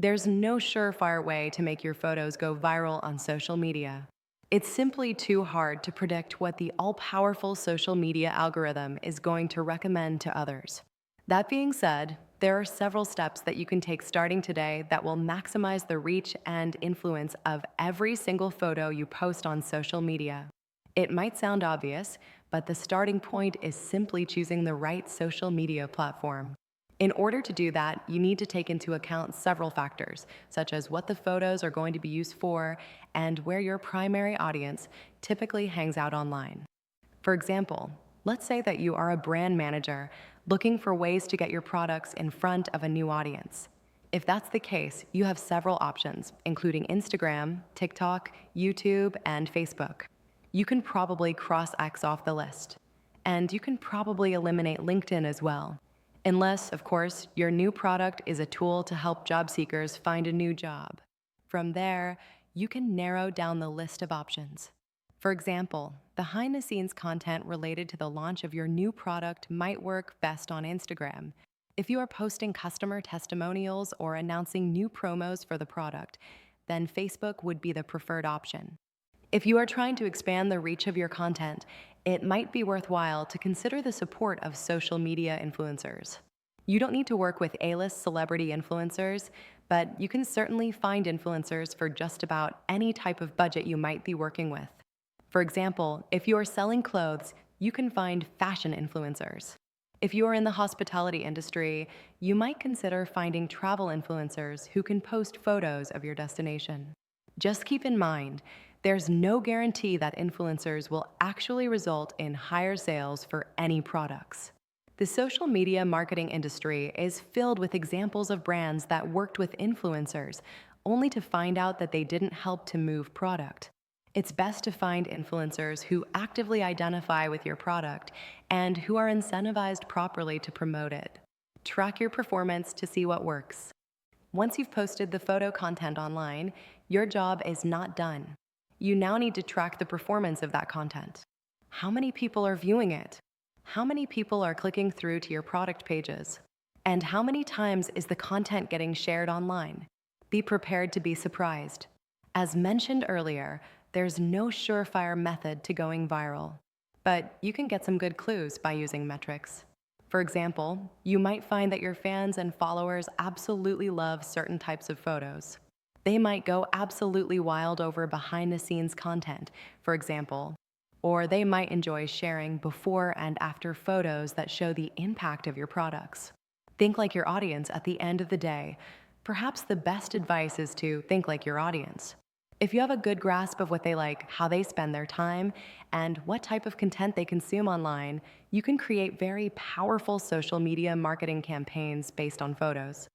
There's no surefire way to make your photos go viral on social media. It's simply too hard to predict what the all powerful social media algorithm is going to recommend to others. That being said, there are several steps that you can take starting today that will maximize the reach and influence of every single photo you post on social media. It might sound obvious, but the starting point is simply choosing the right social media platform. In order to do that, you need to take into account several factors, such as what the photos are going to be used for and where your primary audience typically hangs out online. For example, let's say that you are a brand manager looking for ways to get your products in front of a new audience. If that's the case, you have several options, including Instagram, TikTok, YouTube, and Facebook. You can probably cross X off the list. And you can probably eliminate LinkedIn as well. Unless, of course, your new product is a tool to help job seekers find a new job. From there, you can narrow down the list of options. For example, behind the scenes content related to the launch of your new product might work best on Instagram. If you are posting customer testimonials or announcing new promos for the product, then Facebook would be the preferred option. If you are trying to expand the reach of your content, it might be worthwhile to consider the support of social media influencers. You don't need to work with A-list celebrity influencers, but you can certainly find influencers for just about any type of budget you might be working with. For example, if you are selling clothes, you can find fashion influencers. If you are in the hospitality industry, you might consider finding travel influencers who can post photos of your destination. Just keep in mind, there's no guarantee that influencers will actually result in higher sales for any products. The social media marketing industry is filled with examples of brands that worked with influencers, only to find out that they didn't help to move product. It's best to find influencers who actively identify with your product and who are incentivized properly to promote it. Track your performance to see what works. Once you've posted the photo content online, your job is not done. You now need to track the performance of that content. How many people are viewing it? How many people are clicking through to your product pages? And how many times is the content getting shared online? Be prepared to be surprised. As mentioned earlier, there's no surefire method to going viral, but you can get some good clues by using metrics. For example, you might find that your fans and followers absolutely love certain types of photos. They might go absolutely wild over behind-the-scenes content, for example, or they might enjoy sharing before and after photos that show the impact of your products. Think like your audience at the end of the day. Perhaps the best advice is to think like your audience. If you have a good grasp of what they like, how they spend their time, and what type of content they consume online, you can create very powerful social media marketing campaigns based on photos.